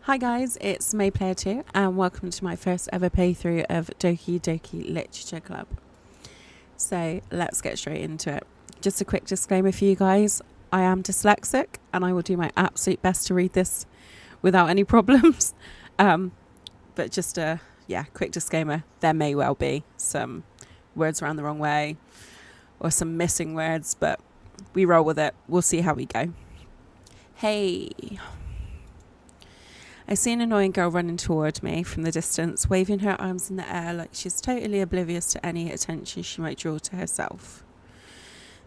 Hi guys, it's MeiPlayerTwo and welcome to my first ever playthrough of Doki Doki Literature Club. So let's get straight into it. Just a quick disclaimer for you guys, I am dyslexic and I will do my absolute best to read this without any problems. But just a quick disclaimer, there may well be some words around the wrong way or some missing words, but we roll with it. We'll see how we go. Hey. I see an annoying girl running toward me from the distance, waving her arms in the air like she's totally oblivious to any attention she might draw to herself.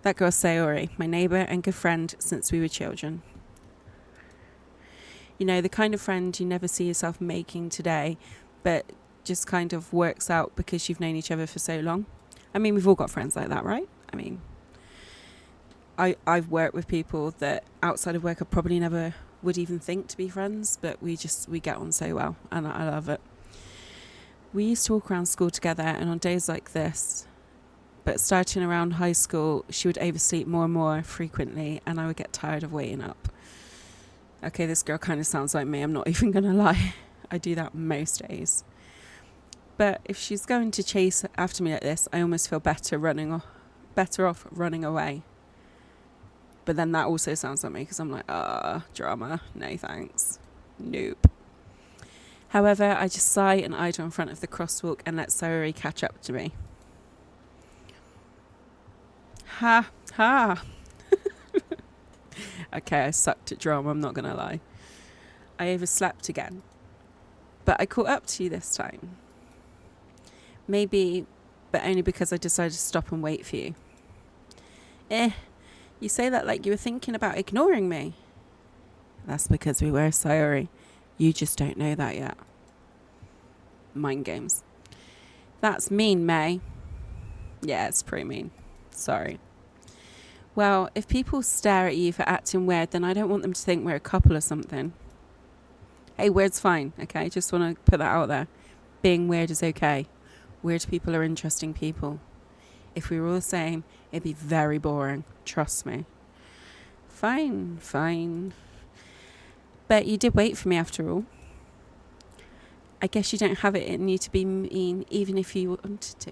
That girl's Sayori, my neighbour and good friend since we were children. You know, the kind of friend you never see yourself making today, but just kind of works out because you've known each other for so long. I mean, we've all got friends like that, right? I mean, I've worked with people that outside of work I probably never would even think to be friends, but we get on so well and I love it. We used to walk around school together, and on days like this, but starting around high school, she would oversleep more and more frequently and I would get tired of waiting up. Okay, this girl kind of sounds like me, I'm not even gonna lie. I do that most days. But if she's going to chase after me like this, I almost feel better off running away. But then that also sounds like me because I'm like, drama, no thanks, nope. However, I just sigh and idle in front of the crosswalk and let Sayori catch up to me. Ha, ha. Okay, I sucked at drama, I'm not going to lie. I overslept again. But I caught up to you this time. Maybe, but only because I decided to stop and wait for you. You say that like you were thinking about ignoring me. That's because we were, Sayori. You just don't know that yet. Mind games. That's mean, May. Yeah, it's pretty mean. Sorry. Well, if people stare at you for acting weird, then I don't want them to think we're a couple or something. Hey, weird's fine, okay? Just want to put that out there. Being weird is okay. Weird people are interesting people. If we were all the same, it'd be very boring. Trust me. Fine. But you did wait for me after all. I guess you don't have it in you to be mean even if you wanted to.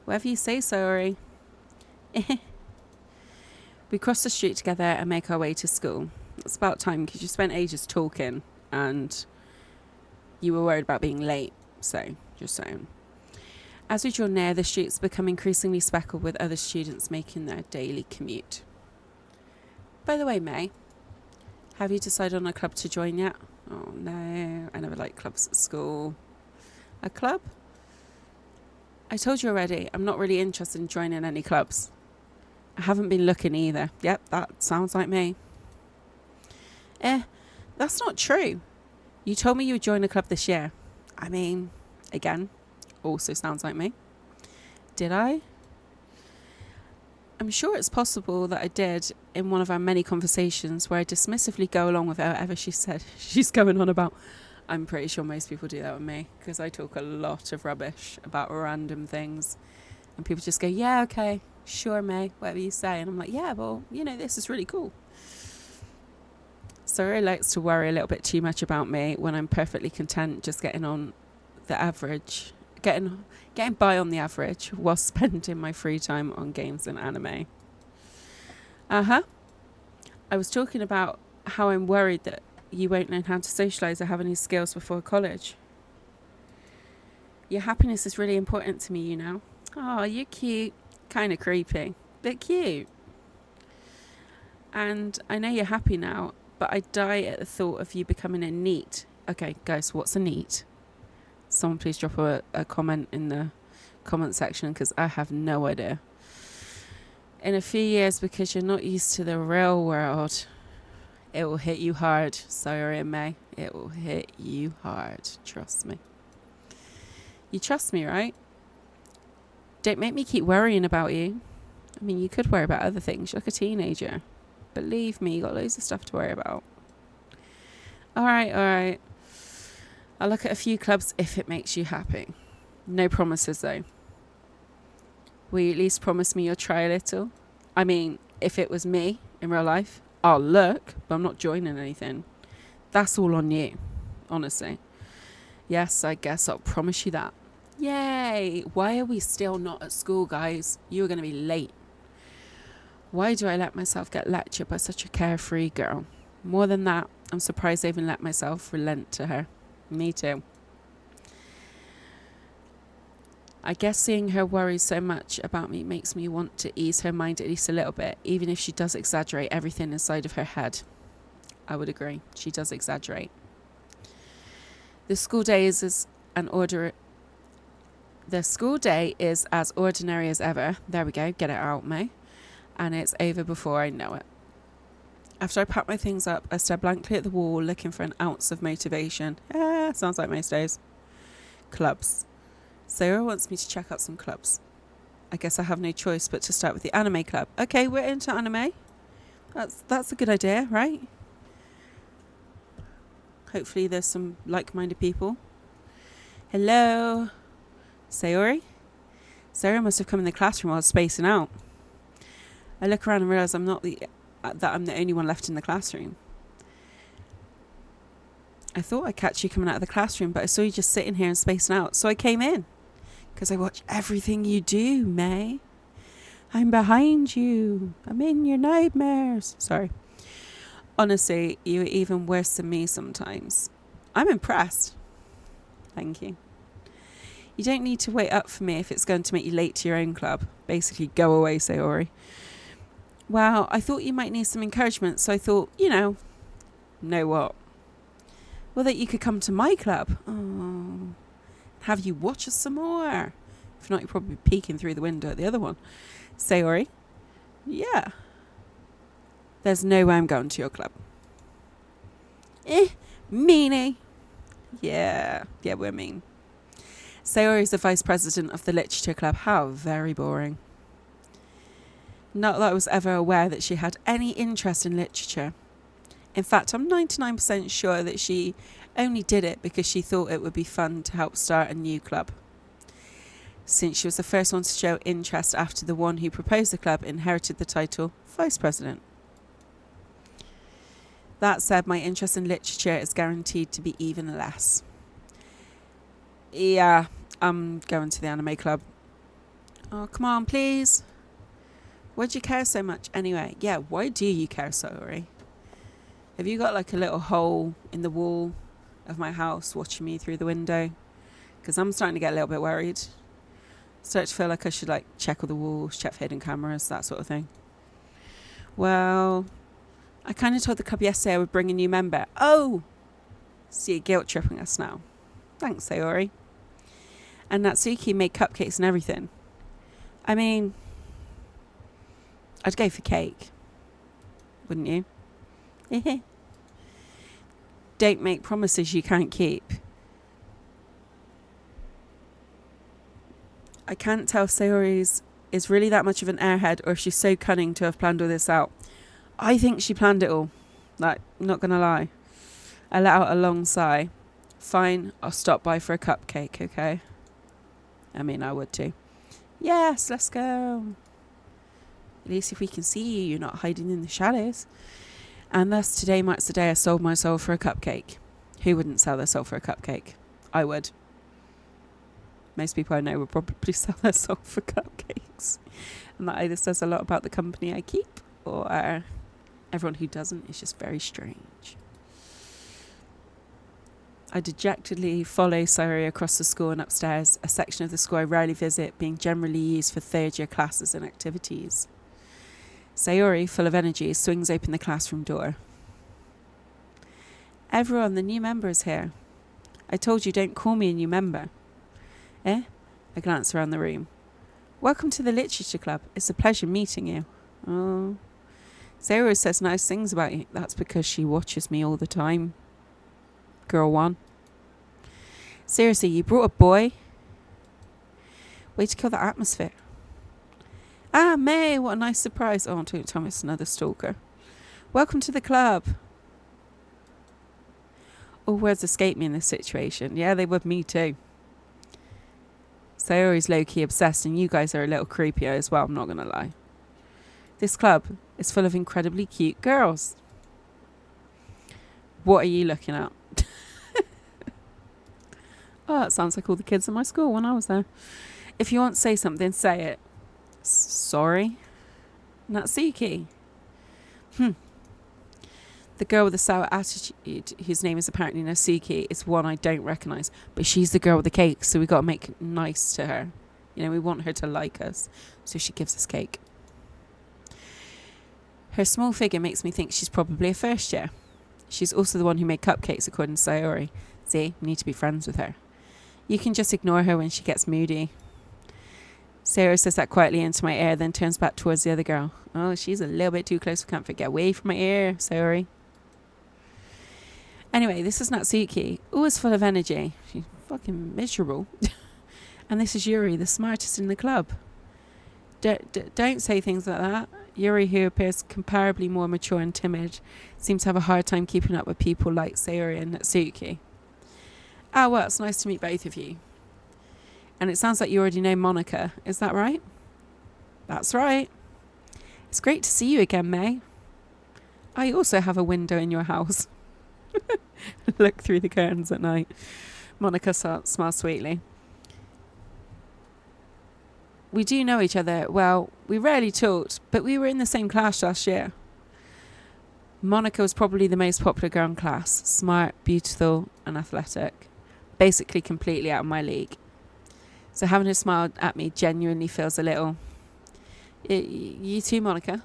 Whatever you say, sorry. We cross the street together and make our way to school. It's about time because you spent ages talking and you were worried about being late. So, just saying. As we draw near, the streets become increasingly speckled with other students making their daily commute. By the way, May, have you decided on a club to join yet? Oh no, I never liked clubs at school. A club? I told you already, I'm not really interested in joining any clubs. I haven't been looking either. Yep, that sounds like me. That's not true. You told me you would join a club this year. I mean, again, also sounds like me. Did I? I'm sure it's possible that I did in one of our many conversations where I dismissively go along with whatever she said she's going on about. I'm pretty sure most people do that with me because I talk a lot of rubbish about random things and people just go, yeah, okay, sure, May, whatever you say. And I'm like, yeah, well, you know, this is really cool. Sorry likes to worry a little bit too much about me when I'm perfectly content just getting on the average, getting by on the average while spending my free time on games and anime. I was talking about how I'm worried that you won't learn how to socialise or have any skills before college. Your happiness is really important to me, you know. Oh, you're cute. Kind of creepy, but cute. And I know you're happy now, but I die at the thought of you becoming a NEET. Okay, guys, what's a NEET? Someone please drop a comment in the comment section because I have no idea. In a few years, because you're not used to the real world, it will hit you hard. Sorry, May. It will hit you hard. Trust me. You trust me, right? Don't make me keep worrying about you. I mean, you could worry about other things. You're like a teenager. Believe me, you got loads of stuff to worry about. All right. I'll look at a few clubs if it makes you happy. No promises, though. Will you at least promise me you'll try a little? I mean, if it was me in real life, I'll look, but I'm not joining anything. That's all on you, honestly. Yes, I guess I'll promise you that. Yay! Why are we still not at school, guys? You're going to be late. Why do I let myself get lectured by such a carefree girl? More than that, I'm surprised I even let myself relent to her. Me too. I guess seeing her worry so much about me makes me want to ease her mind at least a little bit, even if she does exaggerate everything inside of her head. I would agree. She does exaggerate. The school day is as ordinary as ever. There we go. Get it out, May. And it's over before I know it. After I pack my things up, I stare blankly at the wall, looking for an ounce of motivation. Sounds like most days. Clubs. Sarah wants me to check out some clubs. I guess I have no choice but to start with the anime club. Okay, we're into anime. That's a good idea, right? Hopefully there's some like-minded people. Hello? Sayori? Sarah must have come in the classroom while I was spacing out. I look around and realise I'm the only one left in the classroom. I thought I'd catch you coming out of the classroom, but I saw you just sitting here and spacing out, so I came in. Because I watch everything you do, May. I'm behind you. I'm in your nightmares. Sorry. Honestly, you're even worse than me sometimes. I'm impressed. Thank you. You don't need to wait up for me if it's going to make you late to your own club. Basically, go away, Sayori. Well, I thought you might need some encouragement, so I thought, know what? Well, that you could come to my club. Oh, have you watch us some more? If not, you're probably peeking through the window at the other one. Sayori? Yeah. There's no way I'm going to your club. Meanie. Yeah, we're mean. Sayori is the vice president of the literature club. How very boring. Not that I was ever aware that she had any interest in literature. In fact, I'm 99% sure that she only did it because she thought it would be fun to help start a new club. Since she was the first one to show interest after the one who proposed the club inherited the title vice president. That said, my interest in literature is guaranteed to be even less. Yeah, I'm going to the anime club. Oh, come on, please. Why do you care so much anyway? Yeah, why do you care, Sayori? Have you got like a little hole in the wall of my house watching me through the window? Because I'm starting to get a little bit worried. Start to feel like I should like check all the walls, check for hidden cameras, that sort of thing. Well, I kind of told the club yesterday I would bring a new member. Oh! So you're guilt tripping us now. Thanks, Sayori. And Natsuki made cupcakes and everything. I mean, I'd go for cake. Wouldn't you? Don't make promises you can't keep. I can't tell if Sayori is really that much of an airhead or if she's so cunning to have planned all this out. I think she planned it all. Like, not gonna lie. I let out a long sigh. Fine, I'll stop by for a cupcake, okay? I mean, I would too. Yes, let's go. At least if we can see you, you're not hiding in the shadows. And thus today marks the day I sold my soul for a cupcake. Who wouldn't sell their soul for a cupcake? I would. Most people I know would probably sell their soul for cupcakes. And that either says a lot about the company I keep or everyone who doesn't is just very strange. I dejectedly follow Sayori across the school and upstairs, a section of the school I rarely visit, being generally used for third-year classes and activities. Sayori, full of energy, swings open the classroom door. Everyone, the new member is here. I told you, don't call me a new member. I glance around the room. Welcome to the Literature Club. It's a pleasure meeting you. Oh. Sayori says nice things about you. That's because she watches me all the time. Girl one. Seriously, you brought a boy? Way to kill the atmosphere. Ah, May, what a nice surprise. Oh, don't tell me it's another stalker. Welcome to the club. All words escape me in this situation. Yeah, they would me too. Sayori's low-key obsessed and you guys are a little creepier as well, I'm not going to lie. This club is full of incredibly cute girls. What are you looking at? Oh, it sounds like all the kids in my school when I was there. If you want to say something, say it. Sorry. Natsuki. The girl with the sour attitude, whose name is apparently Natsuki, is one I don't recognise. But she's the girl with the cake, so we got to make nice to her. You know, we want her to like us, so she gives us cake. Her small figure makes me think she's probably a first year. She's also the one who made cupcakes, according to Sayori. See, we need to be friends with her. You can just ignore her when she gets moody. Sayori says that quietly into my ear, then turns back towards the other girl. Oh, she's a little bit too close for comfort. Get away from my ear, Sayori. Anyway, this is Natsuki, always full of energy. She's fucking miserable. And this is Yuri, the smartest in the club. Don't say things like that. Yuri, who appears comparably more mature and timid, seems to have a hard time keeping up with people like Sayori and Natsuki. Ah, well, it's nice to meet both of you. And it sounds like you already know Monica. Is that right? That's right. It's great to see you again, Mei. I also have a window in your house. Look through the curtains at night. Monica smiles sweetly. We do know each other. Well, we rarely talked, but we were in the same class last year. Monica was probably the most popular girl in class. Smart, beautiful, and athletic. Basically completely out of my league. So having her smile at me genuinely feels a little... You too, Monica?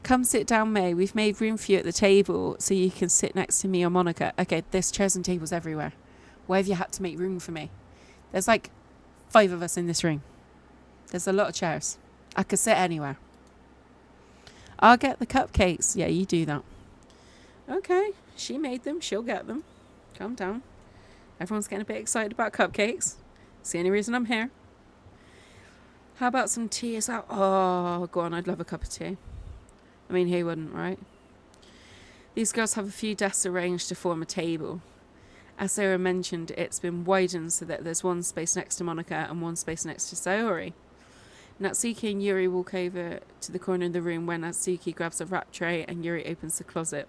Come sit down, Mei. We've made room for you at the table so you can sit next to me or Monica. Okay, there's chairs and tables everywhere. Why have you had to make room for me? There's like 5 of us in this room. There's a lot of chairs. I could sit anywhere. I'll get the cupcakes. Yeah, you do that. Okay, she made them. She'll get them. Calm down. Everyone's getting a bit excited about cupcakes. It's the only reason I'm here. How about some tea? Is that... Oh, go on. I'd love a cup of tea. I mean, who wouldn't, right? These girls have a few desks arranged to form a table. As Sarah mentioned, it's been widened so that there's one space next to Monica and one space next to Sayori. Natsuki and Yuri walk over to the corner of the room where Natsuki grabs a wrap tray and Yuri opens the closet.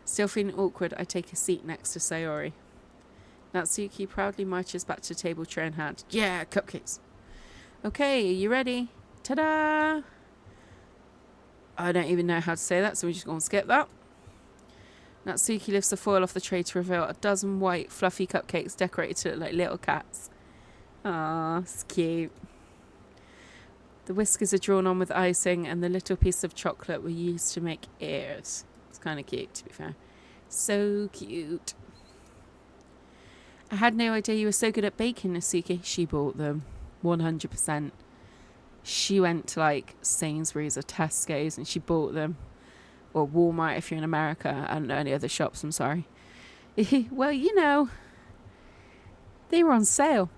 Still feeling awkward, I take a seat next to Sayori. Natsuki proudly marches back to the table, tray in hand. Yeah, cupcakes. Okay, are you ready? Ta-da! I don't even know how to say that, so we're just going to skip that. Natsuki lifts the foil off the tray to reveal a dozen white, fluffy cupcakes decorated to look like little cats. Ah, it's cute. The whiskers are drawn on with icing, and the little piece of chocolate were used to make ears. It's kind of cute, to be fair. So cute. I had no idea you were so good at baking, Natsuki. She bought them. 100%. She went to like Sainsbury's or Tesco's and she bought them. Or Walmart if you're in America. I don't know any other shops, I'm sorry. Well, you know, they were on sale.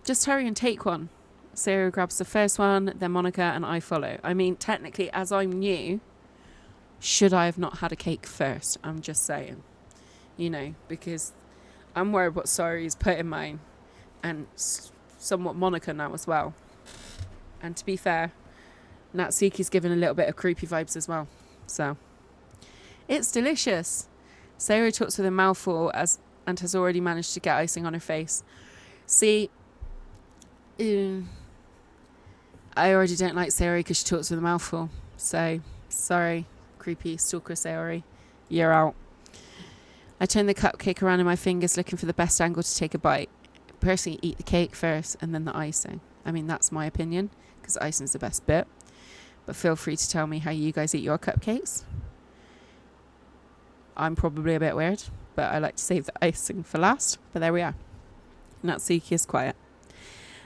Just hurry and take one. Sarah grabs the first one, then Monica and I follow. I mean, technically, as I'm new, should I have not had a cake first? I'm just saying. You know, because I'm worried what Sari's put in mine. And somewhat Monica now as well. And to be fair, Natsuki's given a little bit of creepy vibes as well. So, it's delicious. Sarah talks with a mouthful and has already managed to get icing on her face. See, I already don't like Sayori because she talks with a mouthful. So, sorry, creepy stalker Sayori. You're out. I turn the cupcake around in my fingers looking for the best angle to take a bite. Personally, eat the cake first and then the icing. I mean, that's my opinion because icing's the best bit. But feel free to tell me how you guys eat your cupcakes. I'm probably a bit weird, but I like to save the icing for last. But there we are. Natsuki is quiet.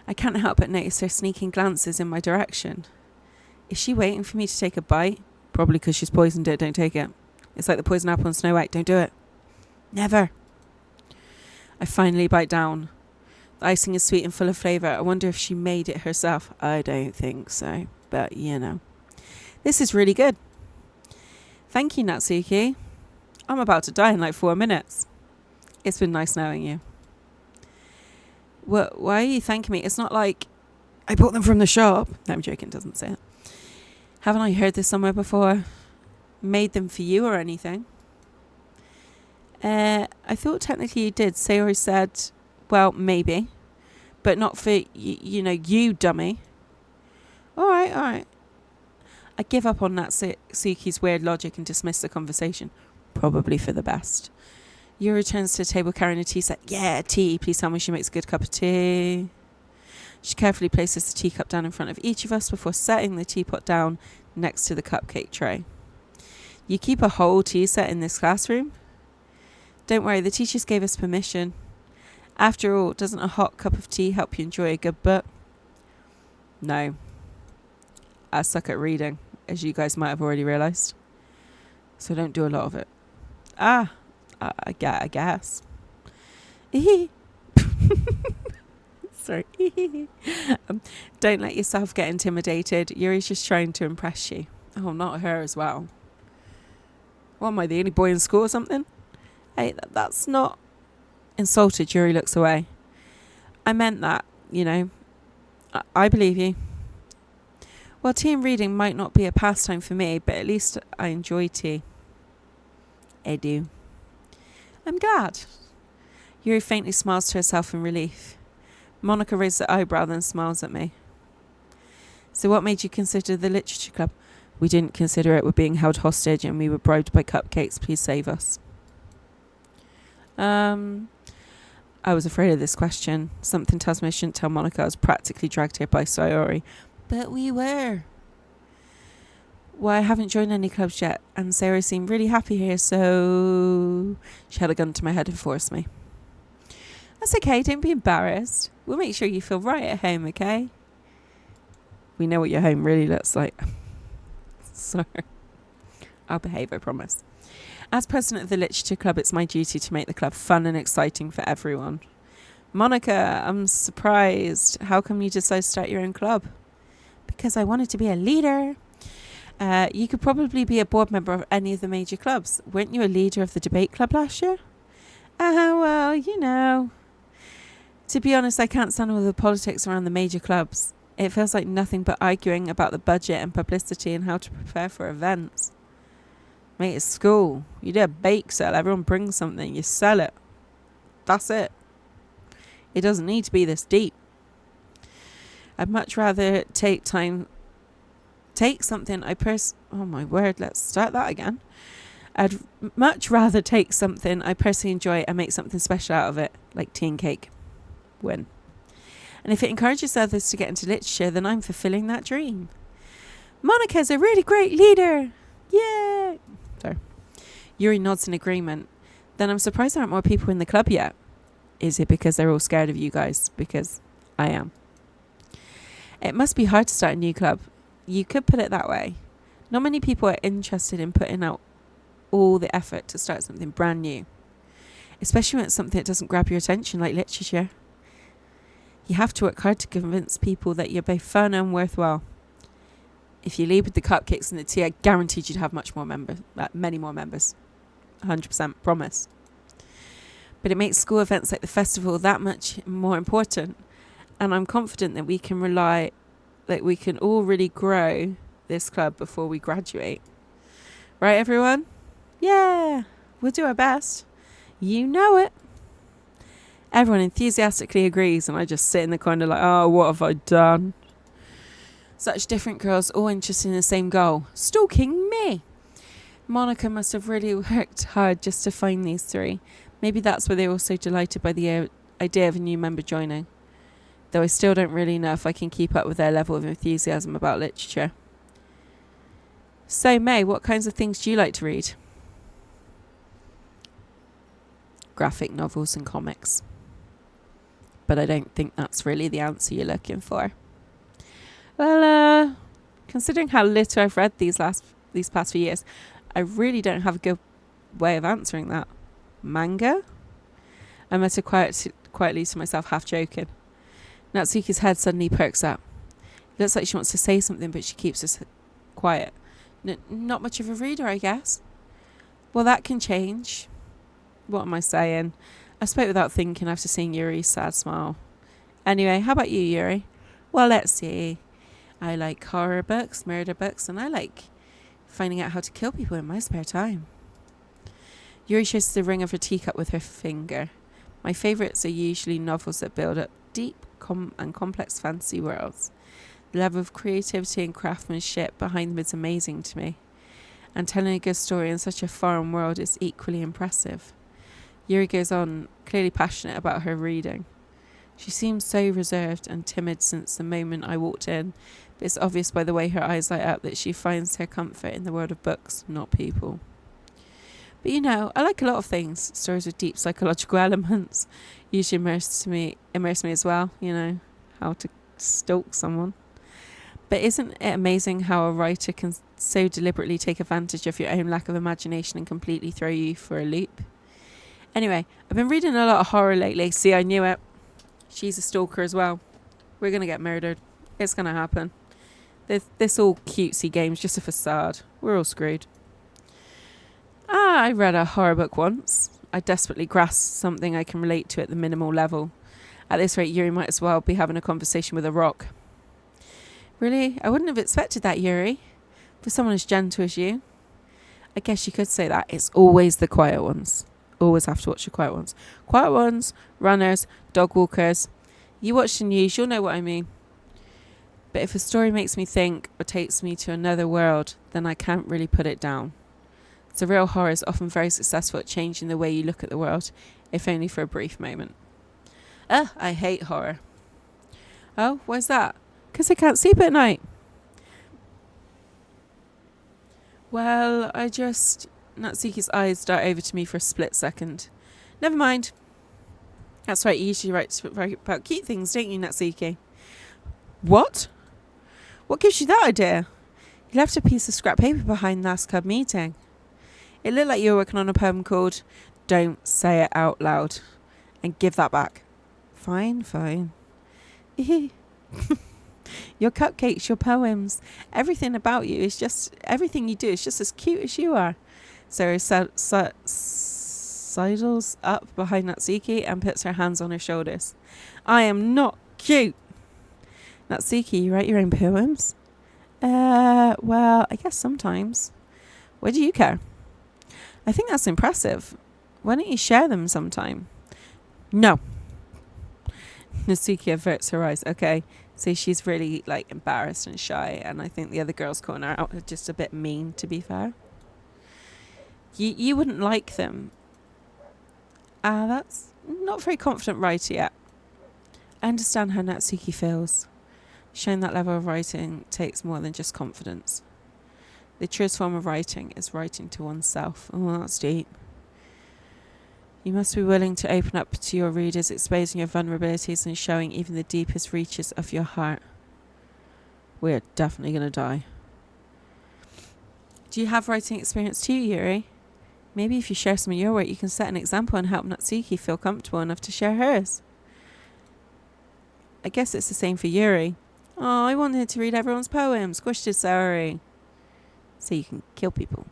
I can't help but notice her sneaking glances in my direction. Is she waiting for me to take a bite? Probably because she's poisoned it. Don't take it. It's like the poison apple in Snow White. Don't do it. Never. I finally bite down. The icing is sweet and full of flavour. I wonder if she made it herself. I don't think so. But, you know. This is really good. Thank you, Natsuki. I'm about to die in like 4 minutes. It's been nice knowing you. Why are you thanking me? It's not like I bought them from the shop. No, I'm joking. It doesn't say it. Haven't I heard this somewhere before? Made them for you or anything? I thought technically you did. Sayori said, well, maybe, but not for, you dummy. All right. I give up on that Suki's weird logic and dismiss the conversation. Probably for the best. Yuri returns to the table carrying a tea set. Yeah, tea. Please tell me she makes a good cup of tea. She carefully places the teacup down in front of each of us before setting the teapot down next to the cupcake tray. You keep a whole tea set in this classroom? Don't worry, the teachers gave us permission. After all, doesn't a hot cup of tea help you enjoy a good book? No. I suck at reading, as you guys might have already realised. So I don't do a lot of it. I guess. Sorry. Don't let yourself get intimidated. Yuri's just trying to impress you. Oh, not her as well. What am I, the only boy in school or something? Hey, that's not... Insulted, Yuri looks away. I meant that, I believe you. Well, tea and reading might not be a pastime for me, but at least I enjoy tea. I do. I'm glad. Yuri faintly smiles to herself in relief. Monica raises her eyebrow, then smiles at me. So what made you consider the literature club? We didn't consider it. We're being held hostage and we were bribed by cupcakes. Please save us. I was afraid of this question. Something tells me I shouldn't tell Monica I was practically dragged here by Sayori. But we were. Well, I haven't joined any clubs yet, and Sayori seemed really happy here, so she held a gun to my head and forced me. That's okay, don't be embarrassed. We'll make sure you feel right at home, okay? We know what your home really looks like. Sorry. I'll behave, I promise. As president of the Literature Club, it's my duty to make the club fun and exciting for everyone. Monica, I'm surprised. How come you decided to start your own club? Because I wanted to be a leader. You could probably be a board member of any of the major clubs. Weren't you a leader of the debate club last year? Well, To be honest, I can't stand all the politics around the major clubs. It feels like nothing but arguing about the budget and publicity and how to prepare for events. Mate, it's school. You do a bake sale. Everyone brings something. You sell it. That's it. It doesn't need to be this deep. I'd much rather take something oh my word, let's start that again. I'd much rather take something I personally enjoy and make something special out of it, like tea and cake. Win. And if it encourages others to get into literature, then I'm fulfilling that dream. Monica's a really great leader. Yay! Sorry. Yuri nods in agreement. Then I'm surprised there aren't more people in the club yet. Is it because they're all scared of you guys? Because I am. It must be hard to start a new club. You could put it that way. Not many people are interested in putting out all the effort to start something brand new. Especially when it's something that doesn't grab your attention like literature. You have to work hard to convince people that you're both fun and worthwhile. If you lead with the cupcakes and the tea, I guaranteed you'd have many more members. 100% promise. But it makes school events like the festival that much more important. And I'm confident that we can all really grow this club before we graduate. Right, everyone? Yeah, we'll do our best. You know it. Everyone enthusiastically agrees, and I just sit in the corner like, oh, what have I done? Such different girls, all interested in the same goal. Stalking me. Monica must have really worked hard just to find these three. Maybe that's why they were so delighted by the idea of a new member joining. Though I still don't really know if I can keep up with their level of enthusiasm about literature. So, May, what kinds of things do you like to read? Graphic novels and comics. But I don't think that's really the answer you're looking for. Well, considering how little I've read these past few years, I really don't have a good way of answering that. Manga? I muttered quietly to myself, half joking. Natsuki's head suddenly perks up. It looks like she wants to say something, but she keeps us quiet. Not much of a reader, I guess. Well, that can change. What am I saying? I spoke without thinking after seeing Yuri's sad smile. Anyway, how about you, Yuri? Well, let's see. I like horror books, murder books, and I like finding out how to kill people in my spare time. Yuri shows the ring of her teacup with her finger. My favourites are usually novels that build up deep and complex fantasy worlds. The level of creativity and craftsmanship behind them is amazing to me, and telling a good story in such a foreign world is equally impressive. Yuri goes on, clearly passionate about her reading. She seems so reserved and timid since the moment I walked in, but it's obvious by the way her eyes light up that she finds her comfort in the world of books, not people. But I like a lot of things. Stories with deep psychological elements usually immerse me as well, how to stalk someone. But isn't it amazing how a writer can so deliberately take advantage of your own lack of imagination and completely throw you for a loop? Anyway, I've been reading a lot of horror lately. See, I knew it. She's a stalker as well. We're going to get murdered. It's going to happen. This all cutesy game's just a facade. We're all screwed. I read a horror book once. I desperately grasped something I can relate to at the minimal level. At this rate, Yuri might as well be having a conversation with a rock. Really? I wouldn't have expected that, Yuri. For someone as gentle as you. I guess you could say that. It's always the quiet ones. Always have to watch the quiet ones. Quiet ones, runners, dog walkers. You watch the news, you'll know what I mean. But if a story makes me think or takes me to another world, then I can't really put it down. So real horror is often very successful at changing the way you look at the world, if only for a brief moment. I hate horror. Oh, why's that? Because I can't sleep at night. Well, Natsuki's eyes dart over to me for a split second. Never mind. That's right, you usually write about cute things, don't you, Natsuki? What? What gives you that idea? You left a piece of scrap paper behind last club meeting. It looked like you were working on a poem called Don't Say It Out Loud. And give that back. Fine. Your cupcakes, your poems, everything about you is just, everything you do is just as cute as you are. So sidles up behind Natsuki and puts her hands on her shoulders. I am not cute. Natsuki, you write your own poems? Well, I guess sometimes. Why do you care? I think that's impressive. Why don't you share them sometime? No. Natsuki averts her eyes. Okay, so she's really embarrassed and shy, and I think the other girls calling her out are just a bit mean, to be fair. You wouldn't like them. That's not very confident writer yet. I understand how Natsuki feels. Showing that level of writing takes more than just confidence. The truest form of writing is writing to oneself. Oh, that's deep. You must be willing to open up to your readers, exposing your vulnerabilities and showing even the deepest reaches of your heart. We're definitely going to die. Do you have writing experience too, Yuri? Maybe if you share some of your work, you can set an example and help Natsuki feel comfortable enough to share hers. I guess it's the same for Yuri. Oh, I wanted to read everyone's poems. Gosh, sorry. So you can kill people.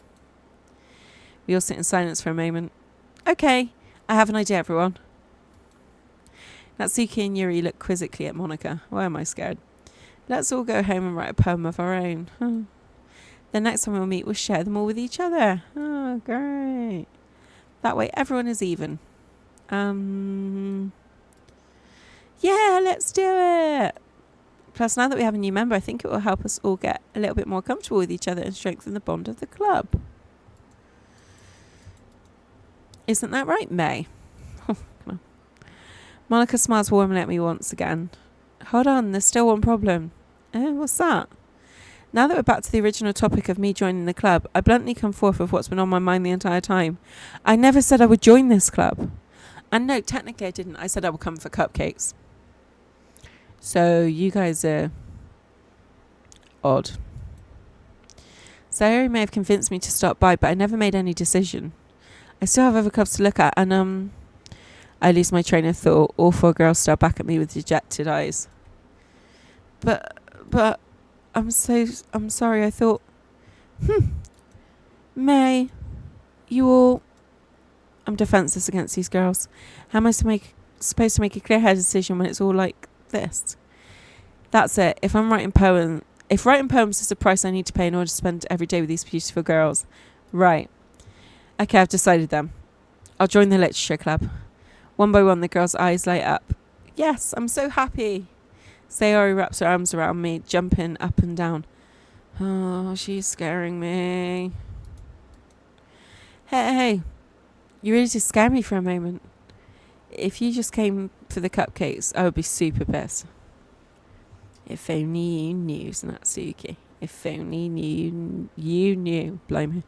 We all sit in silence for a moment. Okay, I have an idea, everyone. Natsuki and Yuri look quizzically at Monica. Why am I scared? Let's all go home and write a poem of our own. The next time we'll meet, we'll share them all with each other. Oh, great. That way everyone is even. Yeah, let's do it. Plus, now that we have a new member, I think it will help us all get a little bit more comfortable with each other and strengthen the bond of the club. Isn't that right, May? Oh, come on. Monica smiles warmly at me once again. Hold on, there's still one problem. What's that? Now that we're back to the original topic of me joining the club, I bluntly come forth with what's been on my mind the entire time. I never said I would join this club. And no, technically I didn't. I said I would come for cupcakes. So you guys are odd. Sayori may have convinced me to stop by, but I never made any decision. I still have other clubs to look at, and I lose my train of thought. All four girls stare back at me with dejected eyes. But I'm sorry. I thought, May, you all. I'm defenseless against these girls. How am I supposed to make a clear-headed decision when it's all like this? That's it. If writing poems is the price I need to pay in order to spend every day with these beautiful girls, right? Okay, I've decided then. I'll join the literature club. One by one, the girls' eyes light up. Yes, I'm so happy. Sayori wraps her arms around me, jumping up and down. Oh, she's scaring me. Hey, you really did scare me for a moment. If you just came for the cupcakes, I would be super pissed. If only you knew, Natsuki. If only you knew. Blame me.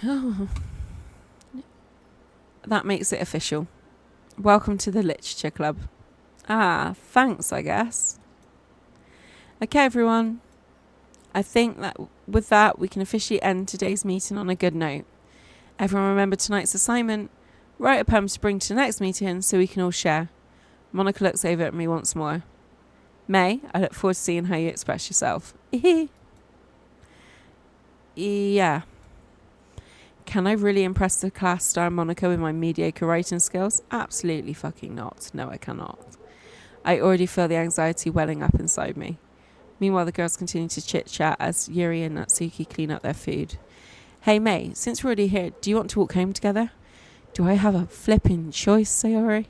Oh. That makes it official. Welcome to the literature club. Ah, thanks, I guess. Okay, everyone. I think that with that, we can officially end today's meeting on a good note. Everyone remember tonight's assignment. Write a poem to bring to the next meeting so we can all share. Monica looks over at me once more. May, I look forward to seeing how you express yourself. Yeah. Can I really impress the class star Monica with my mediocre writing skills? Absolutely fucking not. No, I cannot. I already feel the anxiety welling up inside me. Meanwhile, the girls continue to chit-chat as Yuri and Natsuki clean up their food. Hey, May, since we're already here, do you want to walk home together? Do I have a flipping choice, Sayori?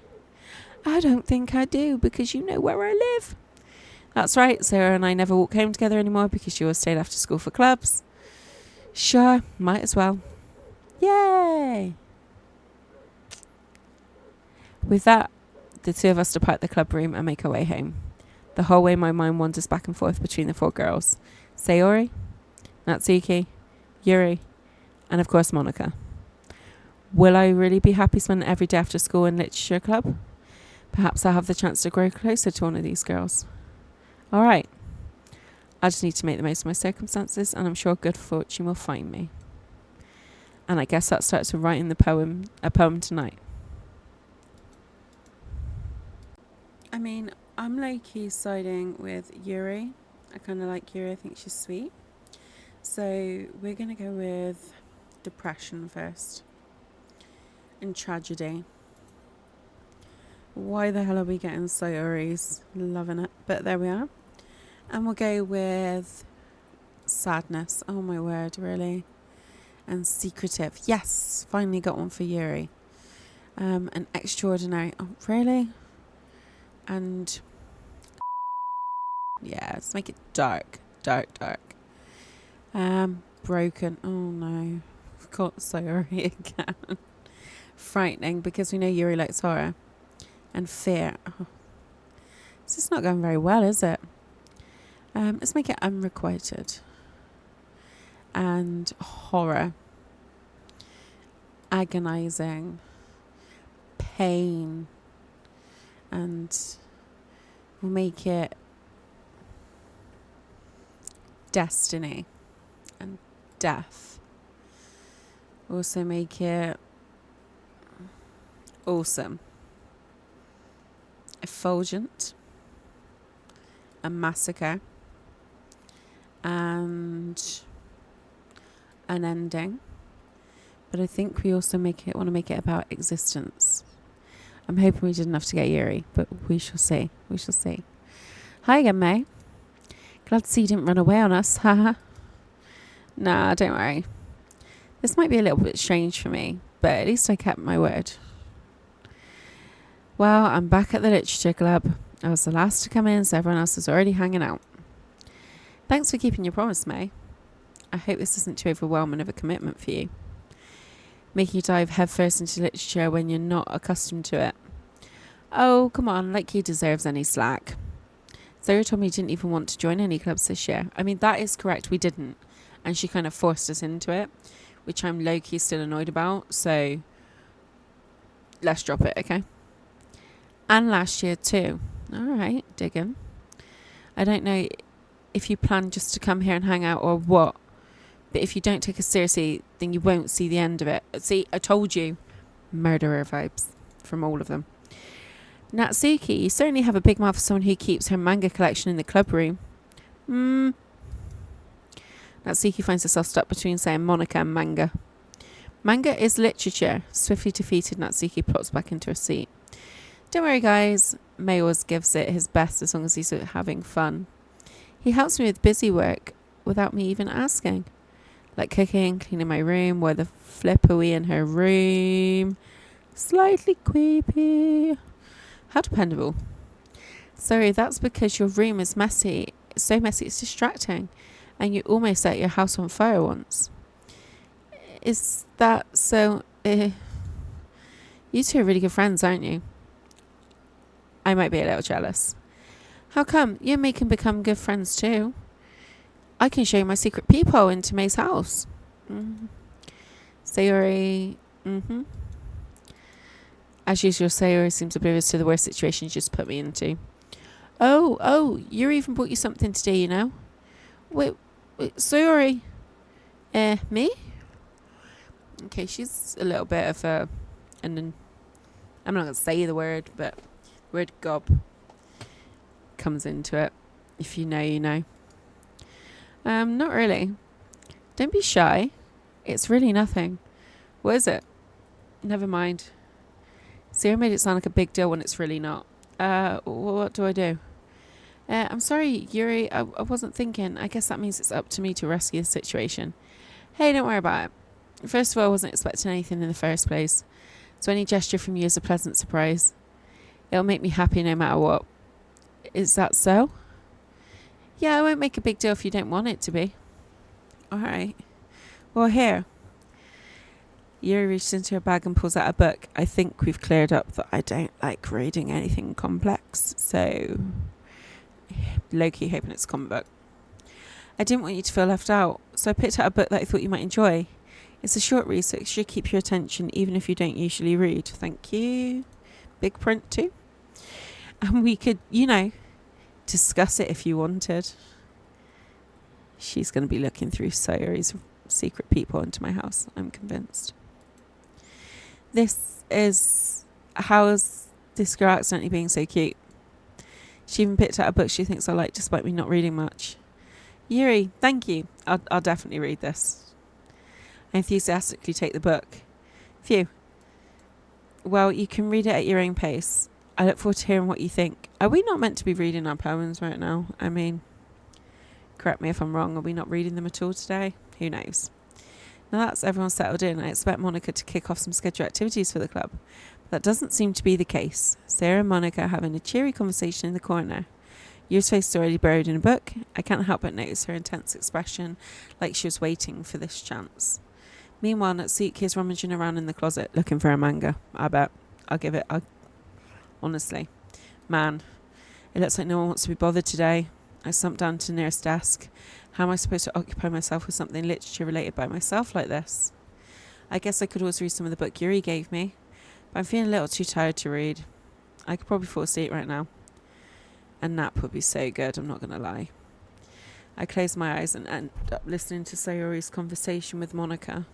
I don't think I do, because you know where I live. That's right, Sarah and I never walk home together anymore because you always stayed after school for clubs. Sure, might as well. Yay! With that, the two of us depart the club room and make our way home. The whole way my mind wanders back and forth between the four girls. Sayori, Natsuki, Yuri, and of course Monica. Will I really be happy spending every day after school in literature club? Perhaps I'll have the chance to grow closer to one of these girls. Alright. I just need to make the most of my circumstances, and I'm sure good fortune will find me. And I guess that starts with writing a poem tonight. I mean, I'm low-key siding with Yuri. I kind of like Yuri. I think she's sweet. So we're going to go with depression first. And tragedy. Why the hell are we getting Sayori's? Loving it. But there we are. And we'll go with sadness. Oh my word, really. And secretive. Yes, finally got one for Yuri. And extraordinary. Oh, really? And yeah, let's make it dark. Broken. Oh no. I've got Sayori again. Frightening, because we know Yuri likes horror. And fear. Oh. This is not going very well, is it? Let's make it unrequited. And horror. Agonizing. Pain. And we'll make it destiny and death. Also make it awesome. Effulgent. A massacre. And an ending. But I think we also want to make it about existence. I'm hoping we did enough to get Yuri, but we shall see. Hi again, May. Glad to see you didn't run away on us, haha. Nah, don't worry. This might be a little bit strange for me, but at least I kept my word. Well, I'm back at the literature club. I was the last to come in, so everyone else is already hanging out. Thanks for keeping your promise, May. I hope this isn't too overwhelming of a commitment for you. Making you dive headfirst into literature when you're not accustomed to it. Oh, come on, like he deserves any slack. Sarah told me you didn't even want to join any clubs this year. I mean, that is correct, we didn't. And she kind of forced us into it, which I'm low-key still annoyed about, so let's drop it, okay? And last year too. Alright, digging. I don't know if you plan just to come here and hang out or what, but if you don't take us seriously, then you won't see the end of it. See, I told you. Murderer vibes from all of them. Natsuki, you certainly have a big mouth for someone who keeps her manga collection in the club room. Natsuki finds herself stuck between saying Monica and manga. Manga is literature. Swiftly defeated, Natsuki plops back into her seat. Don't worry, guys. May always gives it his best as long as he's having fun. He helps me with busy work without me even asking. Like cooking, cleaning my room. Why the flip are we in her room? Slightly creepy. How dependable. Sorry, that's because your room is messy. It's so messy it's distracting. And you almost set your house on fire once. Is that so? You two are really good friends, aren't you? I might be a little jealous. How come? You and me can become good friends too. I can show you my secret peephole into May's house. Sayori. As usual, Sayori seems oblivious to the worst situation you just put me into. Oh, Yuri even brought you something today, you know? Wait, Sayori. Me? Okay, she's a little bit of a... And then I'm not going to say the word, but the word gob comes into it. If you know, you know. Not really. Don't be shy. It's really nothing. What is it? Never mind. Sarah made it sound like a big deal when it's really not. What do I do? I'm sorry, Yuri. I wasn't thinking. I guess that means it's up to me to rescue the situation. Hey, don't worry about it. First of all, I wasn't expecting anything in the first place. So any gesture from you is a pleasant surprise. It'll make me happy no matter what. Is that so? Yeah, I won't make a big deal if you don't want it to be. Alright. Well, here. Yuri reaches into her bag and pulls out a book. I think we've cleared up that I don't like reading anything complex, so low-key hoping it's a comic book. I didn't want you to feel left out, so I picked out a book that I thought you might enjoy. It's a short read, so it should keep your attention even if you don't usually read. Thank you. Big print too. And we could, discuss it if you wanted. She's going to be looking through Sayori's secret peephole into my house, I'm convinced. How is this girl accidentally being so cute? She even picked out a book she thinks I like despite me not reading much. Yuri, thank you. I'll definitely read this. I enthusiastically take the book. Phew. Well, you can read it at your own pace. I look forward to hearing what you think. Are we not meant to be reading our poems right now? I mean, correct me if I'm wrong. Are we not reading them at all today? Who knows? Now that's everyone settled in. I expect Monica to kick off some scheduled activities for the club. But that doesn't seem to be the case. Sarah and Monica are having a cheery conversation in the corner. Yuri's face is already buried in a book. I can't help but notice her intense expression, like she was waiting for this chance. Meanwhile, Natsuki is rummaging around in the closet looking for a manga. I bet. I'll give it. Honestly. Man, it looks like no one wants to be bothered today. I slumped down to the nearest desk. How am I supposed to occupy myself with something literature related by myself like this? I guess I could always read some of the book Yuri gave me, but I'm feeling a little too tired to read. I could probably fall asleep right now. A nap would be so good, I'm not going to lie. I close my eyes and end up listening to Sayori's conversation with Monica.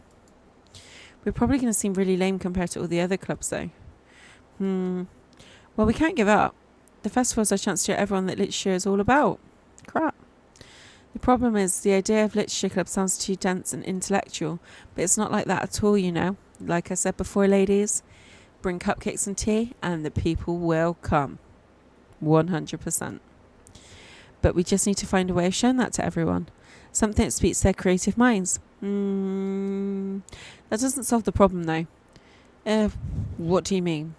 We're probably going to seem really lame compared to all the other clubs though. Well, we can't give up. The festival's our chance to show everyone that literature is all about. Crap. The problem is the idea of literature club sounds too dense and intellectual, but it's not like that at all, you know. Like I said before, ladies, bring cupcakes and tea and the people will come. 100%. But we just need to find a way of showing that to everyone. Something that speaks to their creative minds. That doesn't solve the problem though. What do you mean?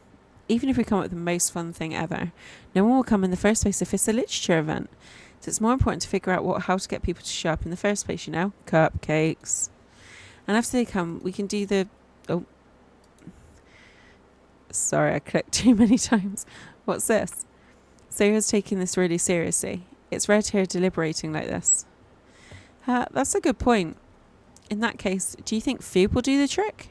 Even if we come up with the most fun thing ever, no one will come in the first place if it's a literature event. So it's more important to figure out how to get people to show up in the first place, you know? Cupcakes. And after they come, we can do the... Oh. Sorry, I clicked too many times. What's this? Sarah's taking this really seriously. It's rare to hear her deliberating like this. That's a good point. In that case, do you think food will do the trick?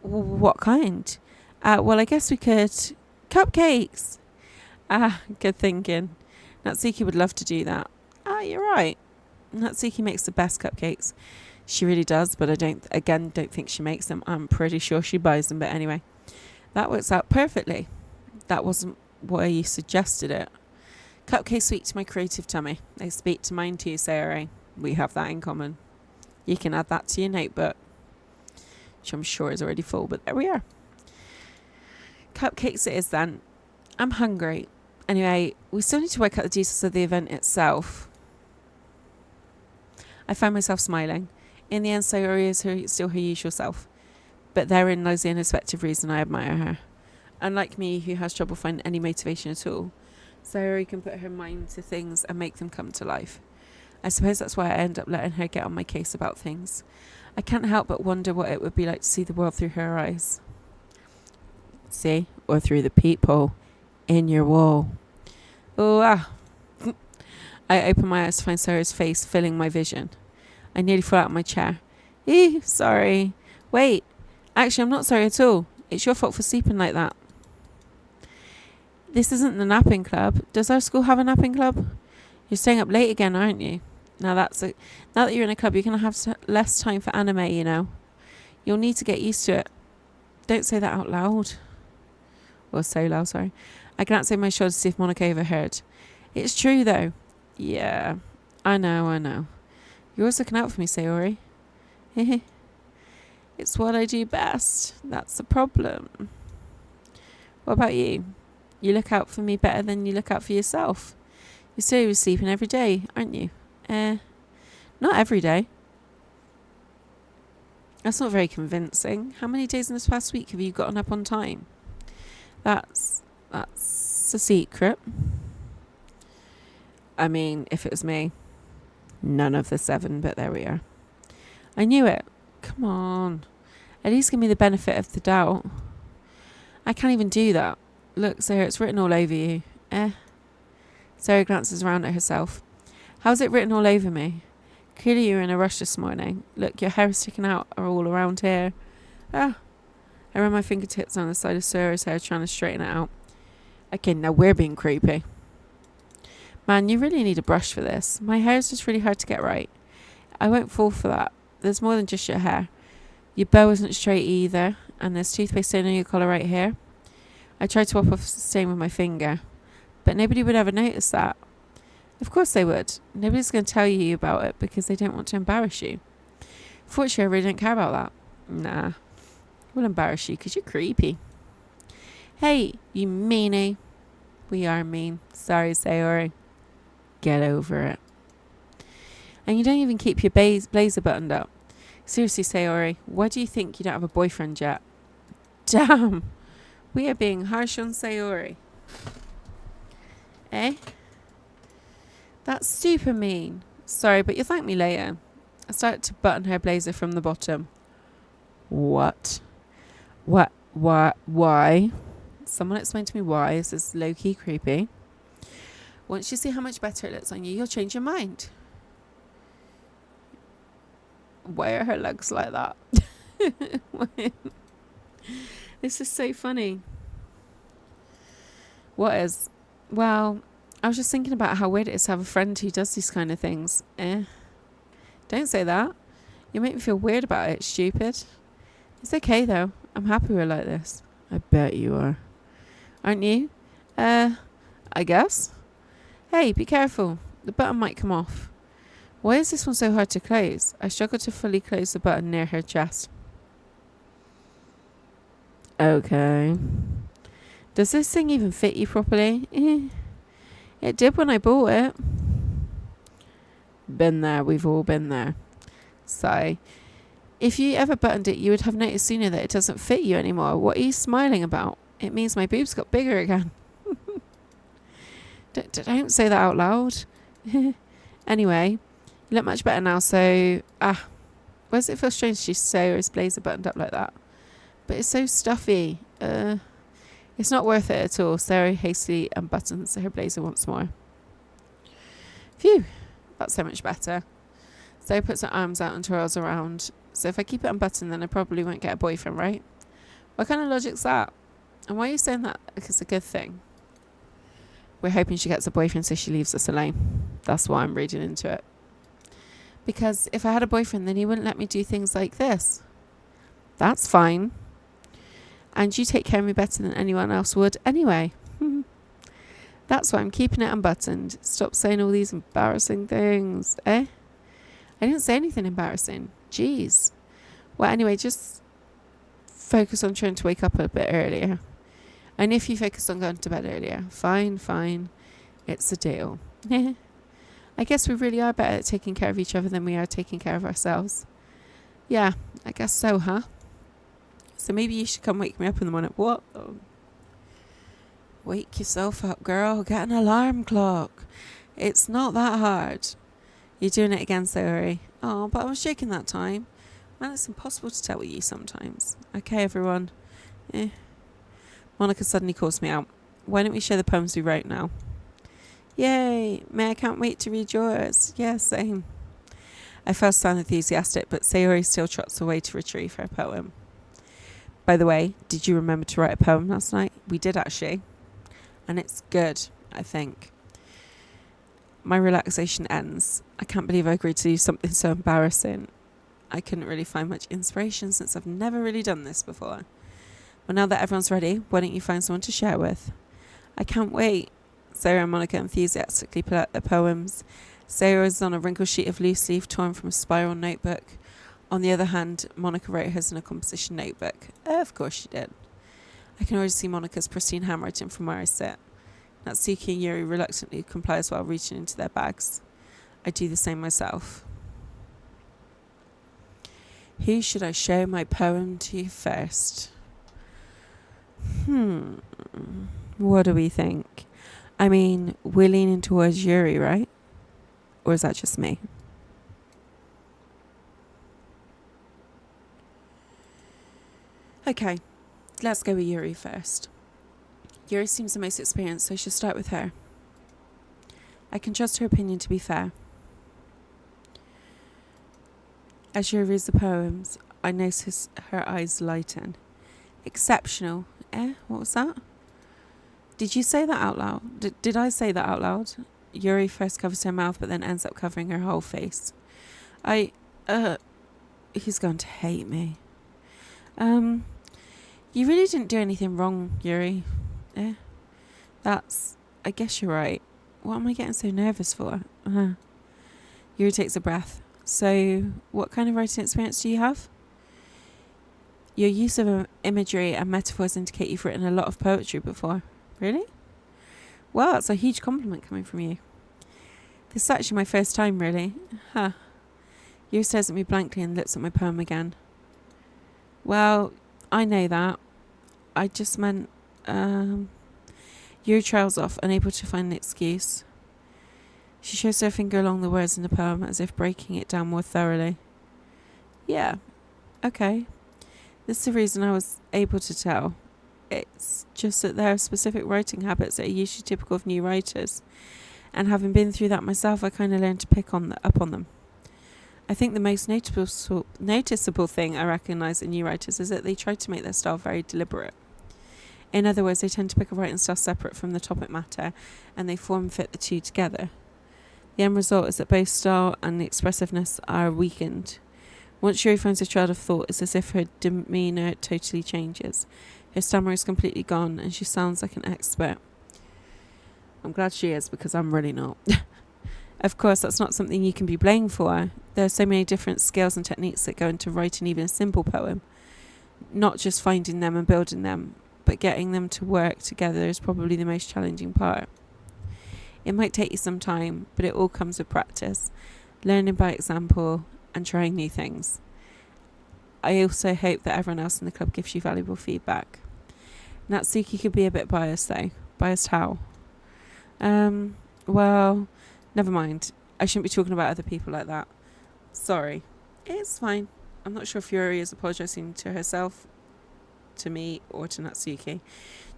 What kind? Well, I guess we could... Cupcakes! Good thinking. Natsuki would love to do that. You're right. Natsuki makes the best cupcakes. She really does, but I don't think she makes them. I'm pretty sure she buys them, but anyway. That works out perfectly. That wasn't why you suggested it. Cupcakes speak to my creative tummy. They speak to mine too, Sarah. We have that in common. You can add that to your notebook, which I'm sure is already full, but there we are. Cupcakes it is then. I'm hungry. Anyway, we still need to work out the details of the event itself. I find myself smiling. In the end, Sayori is still her usual self. But therein lies the unexpected reason I admire her. Unlike me, who has trouble finding any motivation at all, Sayori can put her mind to things and make them come to life. I suppose that's why I end up letting her get on my case about things. I can't help but wonder what it would be like to see the world through her eyes. See? Or through the peephole in your wall. Oh, I open my eyes to find Sayori's face filling my vision. I nearly fall out of my chair. Sorry. Wait. Actually, I'm not sorry at all. It's your fault for sleeping like that. This isn't the napping club. Does our school have a napping club? You're staying up late again, aren't you? Now that you're in a club, you're going to have less time for anime, you know. You'll need to get used to it. Don't say that out loud. Or so loud, sorry. I glanced over my shoulder to see if Monica overheard. It's true, though. Yeah, I know. You're always looking out for me, Sayori. It's what I do best. That's the problem. What about you? You look out for me better than you look out for yourself. You say you're sleeping every day, aren't you? Not every day. That's not very convincing. How many days in this past week have you gotten up on time? That's a secret. I mean, if it was me, none of the 7, but there we are. I knew it. Come on. At least give me the benefit of the doubt. I can't even do that. Look, Sarah, it's written all over you. Sarah glances around at herself. How's it written all over me? Clearly you were in a rush this morning. Look, your hair is sticking out all around here. I run my fingertips on the side of Sarah's hair, trying to straighten it out. Okay, now we're being creepy. Man, you really need a brush for this. My hair is just really hard to get right. I won't fall for that. There's more than just your hair. Your bow isn't straight either, and there's toothpaste stain on your collar right here. I tried to wipe off the stain with my finger, but nobody would ever notice that. Of course they would. Nobody's going to tell you about it because they don't want to embarrass you. Fortunately, I really don't care about that. Nah. We'll embarrass you because you're creepy. Hey, you meanie. We are mean. Sorry, Sayori. Get over it. And you don't even keep your blazer buttoned up. Seriously, Sayori, why do you think you don't have a boyfriend yet? Damn. We are being harsh on Sayori. That's super mean. Sorry, but you'll thank me later. I started to button her blazer from the bottom. What? Why? Someone explain to me why. This is low-key creepy. Once you see how much better it looks on you, you'll change your mind. Why are her legs like that? This is so funny. What is? Well, I was just thinking about how weird it is to have a friend who does these kind of things. Don't say that. You make me feel weird about it, stupid. It's okay, though. I'm happy we're like this. I bet you are. Aren't you? I guess. Hey, be careful. The button might come off. Why is this one so hard to close? I struggle to fully close the button near her chest. Okay. Does this thing even fit you properly? It did when I bought it. Been there. We've all been there. So, if you ever buttoned it, you would have noticed sooner that it doesn't fit you anymore. What are you smiling about? It means my boobs got bigger again. Don't say that out loud. Anyway, you look much better now, so... why does it feel strange she saw his blazer buttoned up like that? But it's so stuffy. It's not worth it at all. Sarah hastily unbuttons her blazer once more. Phew, that's so much better. Sarah puts her arms out and twirls around. So if I keep it unbuttoned, then I probably won't get a boyfriend, right? What kind of logic's that? And why are you saying that? Like it's a good thing. We're hoping she gets a boyfriend so she leaves us alone. That's why I'm reading into it. Because if I had a boyfriend, then he wouldn't let me do things like this. That's fine. And you take care of me better than anyone else would anyway. That's why I'm keeping it unbuttoned. Stop saying all these embarrassing things. I didn't say anything embarrassing. Jeez. Well, anyway, just focus on trying to wake up a bit earlier. And if you focus on going to bed earlier, fine. It's a deal. I guess we really are better at taking care of each other than we are taking care of ourselves. Yeah, I guess so, huh? So maybe you should come wake me up in the morning. What? Oh. Wake yourself up, girl. Get an alarm clock. It's not that hard. You're doing it again, Sayori. Oh, but I was joking that time. Man, it's impossible to tell with you sometimes. Okay, everyone. Monica suddenly calls me out. Why don't we share the poems we wrote now? Yay! May I can't wait to read yours. Yeah, same. I first sound enthusiastic, but Sayori still trots away to retrieve her poem. By the way, did you remember to write a poem last night? We did, actually. And it's good, I think. My relaxation ends. I can't believe I agreed to do something so embarrassing. I couldn't really find much inspiration since I've never really done this before. Well, now that everyone's ready, why don't you find someone to share with? I can't wait. Sarah and Monica enthusiastically pull out their poems. Sarah is on a wrinkled sheet of loose leaf torn from a spiral notebook. On the other hand, Monica wrote hers in a composition notebook. Of course she did. I can already see Monica's pristine handwriting from where I sit. Natsuki and Yuri reluctantly comply as well, reaching into their bags. I do the same myself. Who should I show my poem to first? What do we think? I mean, we're leaning towards Yuri, right? Or is that just me? Okay, let's go with Yuri first. Yuri seems the most experienced, so I should start with her. I can trust her opinion to be fair. As Yuri reads the poems, I notice her eyes lighten. Exceptional. What was that? Did you say that out loud? Did I say that out loud? Yuri first covers her mouth, but then ends up covering her whole face. He's going to hate me. You really didn't do anything wrong, Yuri. I guess you're right. What am I getting so nervous for? Yuri takes a breath. So, what kind of writing experience do you have? Your use of imagery and metaphors indicate you've written a lot of poetry before. Really? Well, that's a huge compliment coming from you. This is actually my first time, really. Yuri stares at me blankly and looks at my poem again. Well, I know that. I just meant, Yuri trails off, unable to find an excuse. She shows her finger along the words in the poem as if breaking it down more thoroughly. Yeah, okay. This is the reason I was able to tell. It's just that there are specific writing habits that are usually typical of new writers. And having been through that myself, I kind of learned to pick up on them. I think the most noticeable thing I recognise in new writers is that they try to make their style very deliberate. In other words, they tend to pick a writing style separate from the topic matter, and they form fit the two together. The end result is that both style and expressiveness are weakened. Once Yuri finds a trail of thought, it's as if her demeanour totally changes. Her stammer is completely gone, and she sounds like an expert. I'm glad she is, because I'm really not. Of course, that's not something you can be blamed for. There are so many different skills and techniques that go into writing even a simple poem. Not just finding them and building them, but getting them to work together is probably the most challenging part. It might take you some time, but it all comes with practice, learning by example, and trying new things. I also hope that everyone else in the club gives you valuable feedback. Natsuki could be a bit biased though. Biased how? Well, never mind. I shouldn't be talking about other people like that. Sorry. It's fine. I'm not sure if Yuri is apologising to herself, to me, or to Natsuki. Do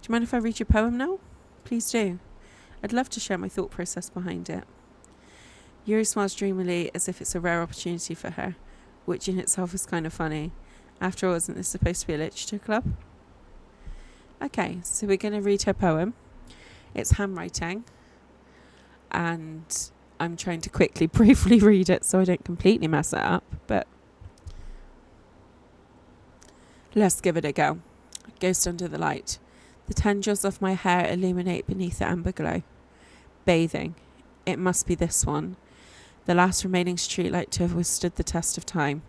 you mind if I read your poem now? Please do. I'd love to share my thought process behind it. Yuri smiles dreamily as if it's a rare opportunity for her, which in itself is kind of funny. After all, isn't this supposed to be a literature club? Okay, so we're going to read her poem. It's handwriting, and I'm trying to quickly, briefly read it so I don't completely mess it up, but let's give it a go. Ghost under the light. The tendrils of my hair illuminate beneath the amber glow. Bathing. It must be this one. The last remaining streetlight to have withstood the test of time.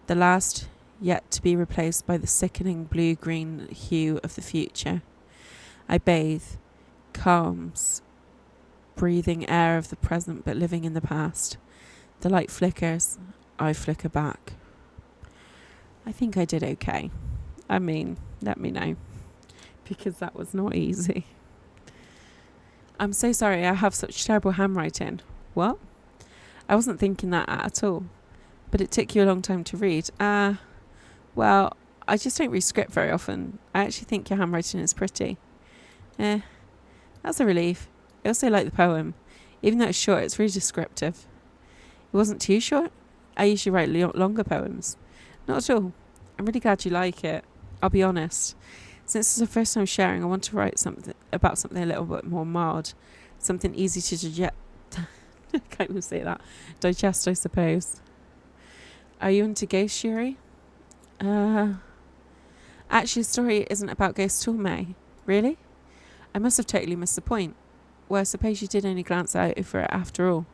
The last yet to be replaced by the sickening blue-green hue of the future. I bathe. Calms. Breathing air of the present but living in the past. The light flickers. I flicker back. I think I did okay. I mean, let me know, because that was not easy. I'm so sorry I have such terrible handwriting. What? I wasn't thinking that at all. But it took you a long time to read. Well, I just don't read script very often. I actually think your handwriting is pretty. That's a relief. I also like the poem. Even though it's short, it's really descriptive. It wasn't too short. I usually write longer poems. Not at all. I'm really glad you like it. I'll be honest. Since it's the first time sharing, I want to write something about something a little bit more mild. Something easy to digest. I can't even say that. Digest, I suppose. Are you into ghosts, Yuri? Actually, the story isn't about ghosts at all, May. Really? I must have totally missed the point. Well, I suppose you did only glance out over it after all.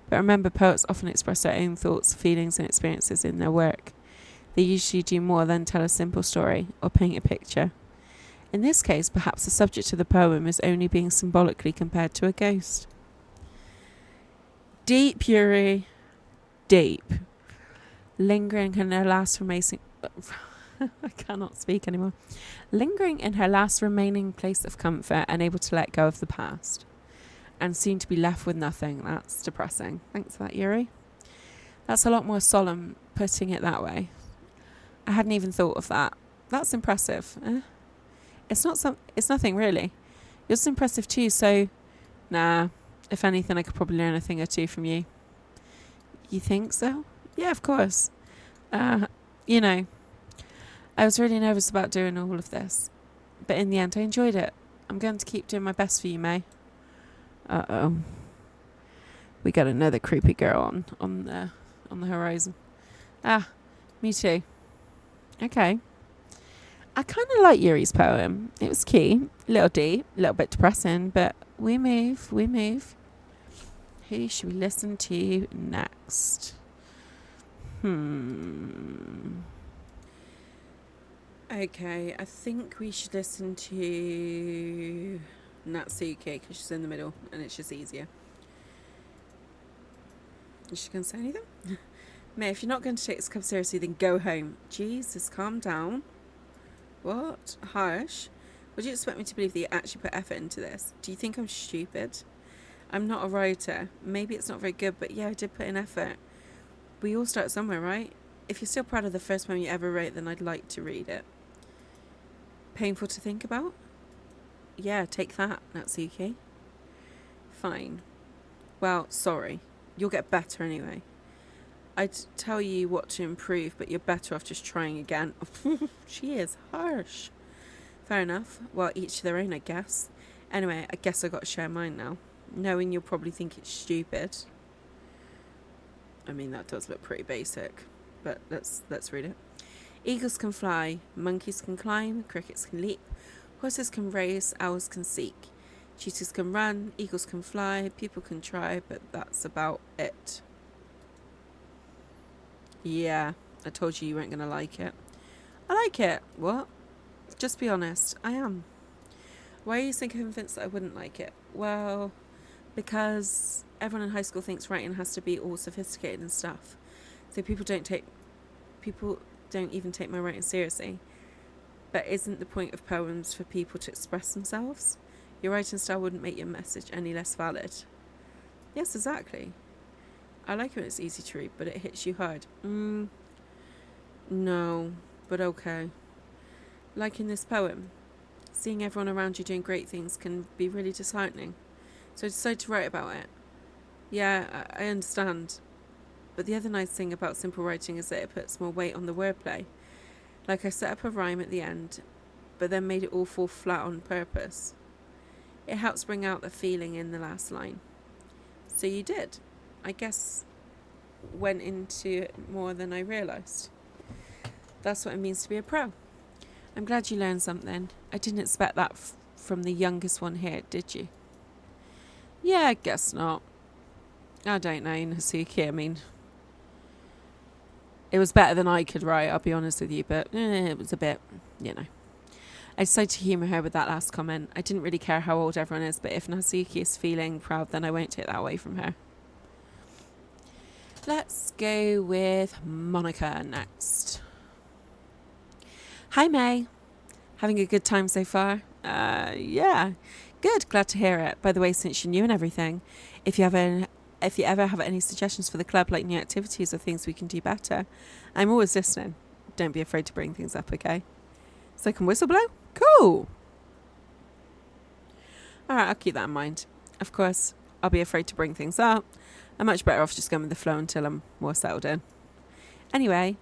But remember, poets often express their own thoughts, feelings and experiences in their work. They usually do more than tell a simple story or paint a picture. In this case, perhaps the subject of the poem is only being symbolically compared to a ghost. Deep, Yuri. Deep. Lingering in her last remaining... I cannot speak anymore. Lingering in her last remaining place of comfort, unable to let go of the past. And soon to be left with nothing. That's depressing. Thanks for that, Yuri. That's a lot more solemn, putting it that way. I hadn't even thought of that. That's impressive. It's nothing really. Yours is impressive too, so... Nah, if anything, I could probably learn a thing or two from you. You think so? Yeah, of course. You know, I was really nervous about doing all of this. But in the end, I enjoyed it. I'm going to keep doing my best for you, May. Uh-oh. We got another creepy girl on the horizon. Me too. Okay. I kind of like Yuri's poem. It was cute, a little deep, a little bit depressing, but we move. Who should we listen to next? Okay, I think we should listen to Natsuki, because she's in the middle and it's just easier. Is she going to say anything? May, if you're not going to take this club seriously, then go home. Jesus, calm down. What? Harsh? Would you expect me to believe that you actually put effort into this? Do you think I'm stupid? I'm not a writer. Maybe it's not very good, but yeah, I did put in effort. We all start somewhere, right? If you're still proud of the first poem you ever wrote, then I'd like to read it. Painful to think about? Yeah, take that, Natsuki. Fine. Well, sorry. You'll get better anyway. I'd tell you what to improve, but you're better off just trying again. She is harsh. Fair enough. Well, each to their own, I guess. Anyway, I guess I've got to share mine now. Knowing you'll probably think it's stupid. I mean, that does look pretty basic, but let's read it. Eagles can fly, monkeys can climb, crickets can leap, horses can race, owls can seek. Cheetahs can run, eagles can fly, people can try, but that's about it. Yeah, I told you weren't going to like it. I like it. What? Just be honest, I am. Why are you so convinced that I wouldn't like it? Well, because everyone in high school thinks writing has to be all sophisticated and stuff. So people don't even take my writing seriously. But isn't the point of poems for people to express themselves? Your writing style wouldn't make your message any less valid. Yes, exactly. I like it when it's easy to read, but it hits you hard. No, but okay. Like in this poem, seeing everyone around you doing great things can be really disheartening. So I decided to write about it. Yeah, I understand. But the other nice thing about simple writing is that it puts more weight on the wordplay. Like I set up a rhyme at the end, but then made it all fall flat on purpose. It helps bring out the feeling in the last line. So you did. I guess went into it more than I realised. That's what it means to be a pro. I'm glad you learned something. I didn't expect that from the youngest one here, did you? Yeah, I guess not. I don't know, Natsuki. I mean, it was better than I could write, I'll be honest with you, but it was a bit, I decided to humour her with that last comment. I didn't really care how old everyone is, but if Natsuki is feeling proud, then I won't take that away from her. Let's go with Monica next. Hi, May. Having a good time so far? Yeah. Good. Glad to hear it. By the way, since you're new and everything, if you ever have any suggestions for the club, like new activities or things we can do better, I'm always listening. Don't be afraid to bring things up, okay? So I can whistle blow? Cool. All right, I'll keep that in mind. Of course, I'll be afraid to bring things up. I'm much better off just going with the flow until I'm more settled in. Anyway,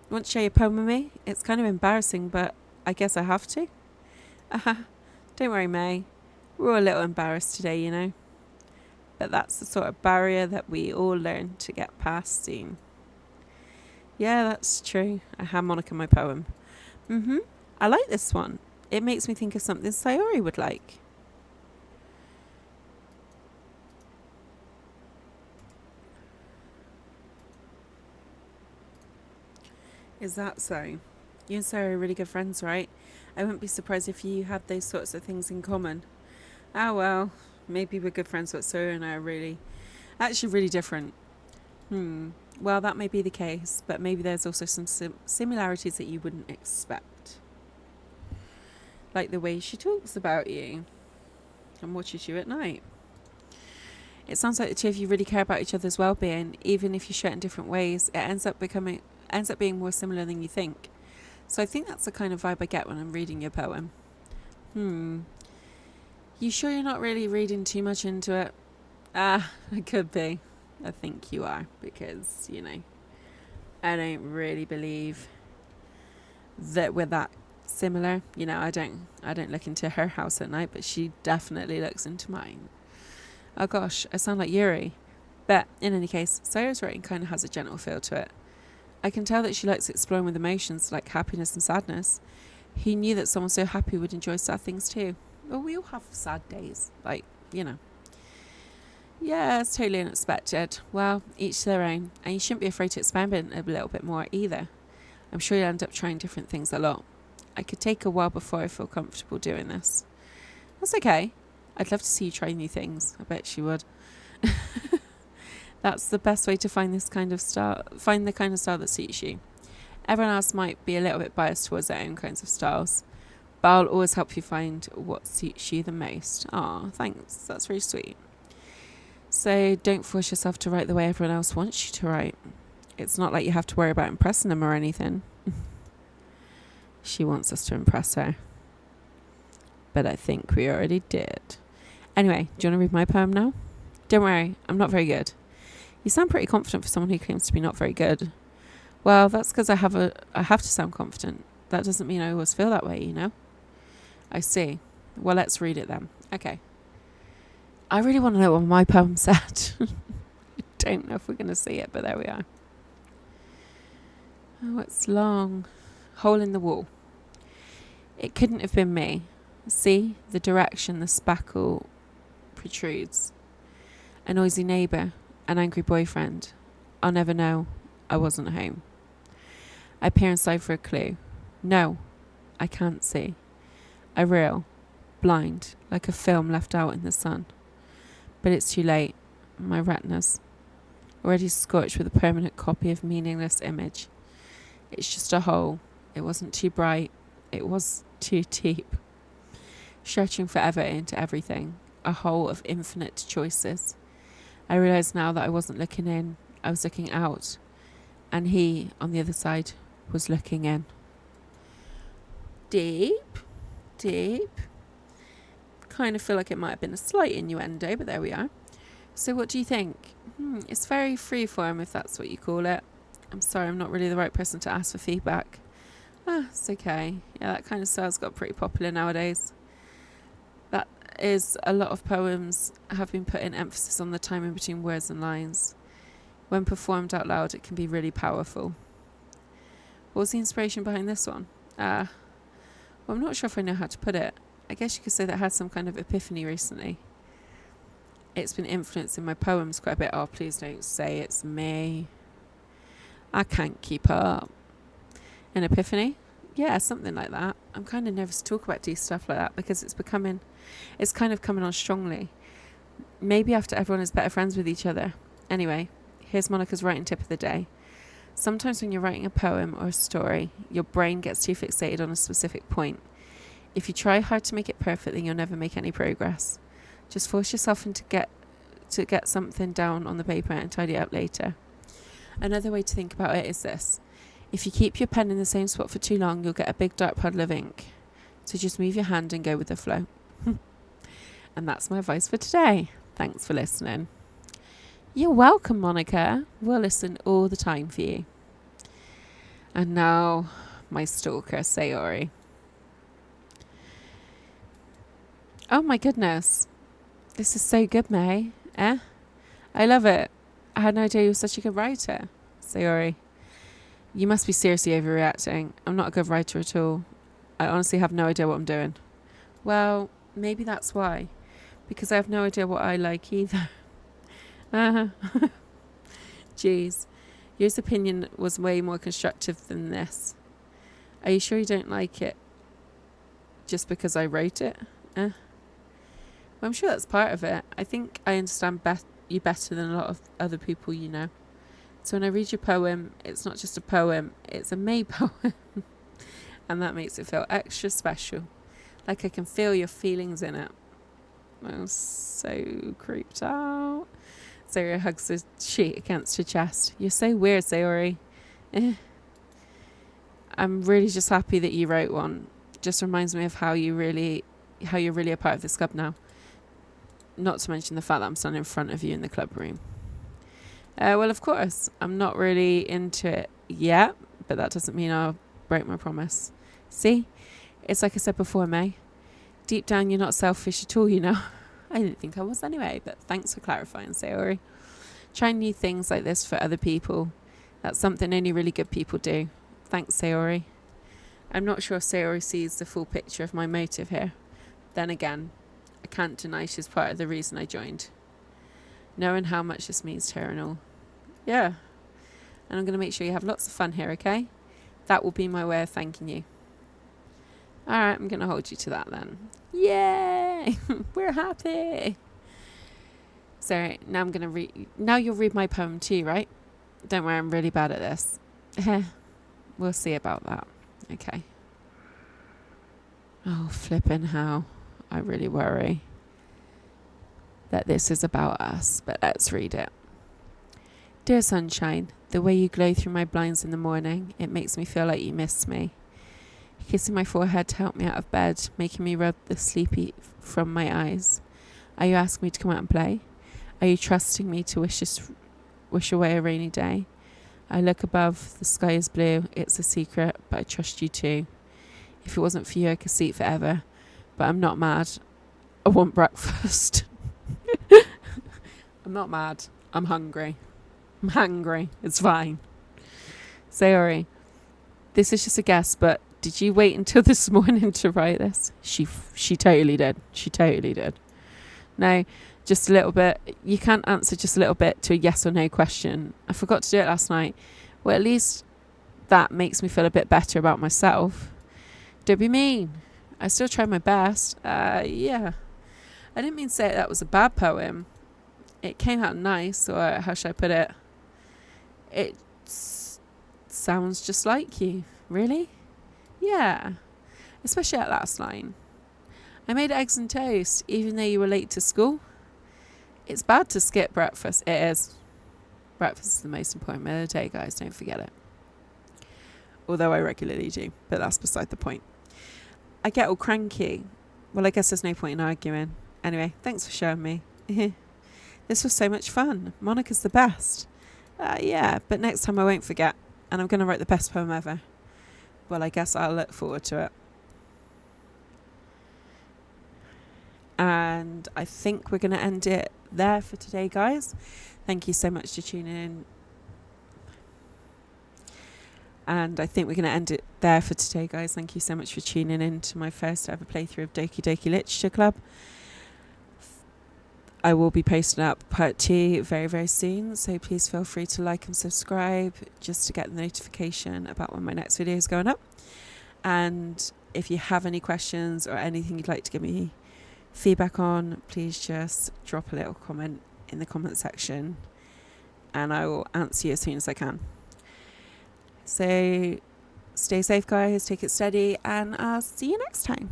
you want to share your poem with me? It's kind of embarrassing, but I guess I have to. Don't worry, May. We're all a little embarrassed today, you know. But that's the sort of barrier that we all learn to get past soon. Yeah, that's true. A harmonica in my poem. I like this one. It makes me think of something Sayori would like. Is that so? You and Sarah are really good friends, right? I wouldn't be surprised if you had those sorts of things in common. Ah, well, maybe we're good friends, but Sarah and I are actually really different. Well, that may be the case, but maybe there's also some similarities that you wouldn't expect. Like the way she talks about you and watches you at night. It sounds like the two of you really care about each other's well-being, even if you share it in different ways. It ends up being more similar than you think. So I think that's the kind of vibe I get when I'm reading your poem. You sure you're not really reading too much into it? It could be. I think you are, because, you know, I don't really believe that we're that similar. You know, I don't look into her house at night, but she definitely looks into mine. Oh gosh, I sound like Yuri. But in any case, Sayra's writing kind of has a gentle feel to it. I can tell that she likes exploring with emotions like happiness and sadness. Who knew that someone so happy would enjoy sad things too? Well, we all have sad days, like, you know. Yeah, it's totally unexpected. Well, each to their own. And you shouldn't be afraid to experiment a little bit more either. I'm sure you'll end up trying different things a lot. I could take a while before I feel comfortable doing this. That's okay. I'd love to see you try new things. I bet she would. That's the best way to find the kind of style that suits you. Everyone else might be a little bit biased towards their own kinds of styles, but I'll always help you find what suits you the most. Aw, thanks. That's really sweet. So don't force yourself to write the way everyone else wants you to write. It's not like you have to worry about impressing them or anything. She wants us to impress her. But I think we already did. Anyway, do you want to read my poem now? Don't worry, I'm not very good. You sound pretty confident for someone who claims to be not very good. Well, that's because I have to sound confident. That doesn't mean I always feel that way, you know? I see. Well, let's read it then. Okay. I really want to know what my poem said. I don't know if we're going to see it, but there we are. Oh, it's long. Hole in the wall. It couldn't have been me. See the direction the spackle protrudes. A noisy neighbour, an angry boyfriend. I'll never know. I wasn't home. I peer inside for a clue. No, I can't see. I reel, blind, like a film left out in the sun. But it's too late. My retinas, already scorched with a permanent copy of meaningless image. It's just a hole. It wasn't too bright. It was too deep. Stretching forever into everything. A hole of infinite choices. I realise now that I wasn't looking in. I was looking out. And he, on the other side, was looking in. Deep. Kind of feel like it might have been a slight innuendo, but there we are. So what do you think? It's very freeform, if that's what you call it. I'm sorry, I'm not really the right person to ask for feedback. It's okay. Yeah, that kind of style's got pretty popular nowadays. That is, a lot of poems have been putting emphasis on the time in between words and lines. When performed out loud, it can be really powerful. What was the inspiration behind this one? Well, I'm not sure if I know how to put it. I guess you could say that I had some kind of epiphany recently. It's been influencing my poems quite a bit. Oh, please don't say it's me. I can't keep up. An epiphany? Yeah, something like that. I'm kind of nervous to talk about stuff like that because it's kind of coming on strongly. Maybe after everyone is better friends with each other. Anyway, here's Monica's writing tip of the day. Sometimes when you're writing a poem or a story, your brain gets too fixated on a specific point. If you try hard to make it perfect, then you'll never make any progress. Just force yourself to get something down on the paper and tidy it up later. Another way to think about it is this. If you keep your pen in the same spot for too long, you'll get a big dark puddle of ink. So just move your hand and go with the flow. And that's my advice for today. Thanks for listening. You're welcome, Monica. We'll listen all the time for you. And now, my stalker, Sayori. Oh my goodness. This is so good, May. I love it. I had no idea you were such a good writer. Sayori. You must be seriously overreacting. I'm not a good writer at all. I honestly have no idea what I'm doing. Well, maybe that's why. Because I have no idea what I like either. Jeez. Yours opinion was way more constructive than this. Are you sure you don't like it just because I wrote it? Well, I'm sure that's part of it. I think I understand you better than a lot of other people you know. So when I read your poem, it's not just a poem, it's a May poem. And that makes it feel extra special. Like I can feel your feelings in it. I'm so creeped out. Sayori hugs the sheet against her chest. You're so weird, Sayori. I'm really just happy that you wrote one. Just reminds me of how you're really a part of this club now. Not to mention the fact that I'm standing in front of you in the club room. Well, of course, I'm not really into it yet, but that doesn't mean I'll break my promise. See? It's like I said before, May. Deep down, you're not selfish at all, you know. I didn't think I was anyway, but thanks for clarifying, Sayori. Trying new things like this for other people. That's something only really good people do. Thanks, Sayori. I'm not sure if Sayori sees the full picture of my motive here. Then again, I can't deny she's part of the reason I joined. Knowing how much this means to her and all. Yeah. And I'm going to make sure you have lots of fun here, okay? That will be my way of thanking you. Alright, I'm going to hold you to that then. Yay! We're happy! So, now I'm going to read... Now you'll read my poem too, right? Don't worry, I'm really bad at this. We'll see about that. Okay. Oh, flippin' how. I really worry that this is about us, but let's read it. Dear sunshine, the way you glow through my blinds in the morning, it makes me feel like you miss me. Kissing my forehead to help me out of bed, making me rub the sleepy from my eyes. Are you asking me to come out and play? Are you trusting me to wish away a rainy day? I look above, the sky is blue, it's a secret, but I trust you too. If it wasn't for you, I could see it forever, but I'm not mad. I want breakfast. I'm not mad. I'm hungry. I'm hungry. It's fine. Sayori, this is just a guess, but did you wait until this morning to write this? She totally did. She totally did. No, just a little bit. You can't answer just a little bit to a yes or no question. I forgot to do it last night. Well, at least that makes me feel a bit better about myself. Don't be mean. I still tried my best. Yeah. I didn't mean to say that was a bad poem. It came out nice, or how should I put it? It sounds just like you. Really? Yeah. Especially that last line. I made eggs and toast, even though you were late to school. It's bad to skip breakfast. It is. Breakfast is the most important meal of the day, guys. Don't forget it. Although I regularly do, but that's beside the point. I get all cranky. Well, I guess there's no point in arguing. Anyway, thanks for showing me. This was so much fun. Monica's the best. Yeah, but next time I won't forget. And I'm going to write the best poem ever. Well, I guess I'll look forward to it. And I think we're going to end it there for today, guys. Thank you so much for tuning in. And I think we're going to end it there for today, guys. Thank you so much for tuning in to my first ever playthrough of Doki Doki Literature Club. I will be posting up part 2 very, very soon. So please feel free to like and subscribe just to get the notification about when my next video is going up. And if you have any questions or anything you'd like to give me feedback on, please just drop a little comment in the comment section and I will answer you as soon as I can. So stay safe, guys. Take it steady, and I'll see you next time.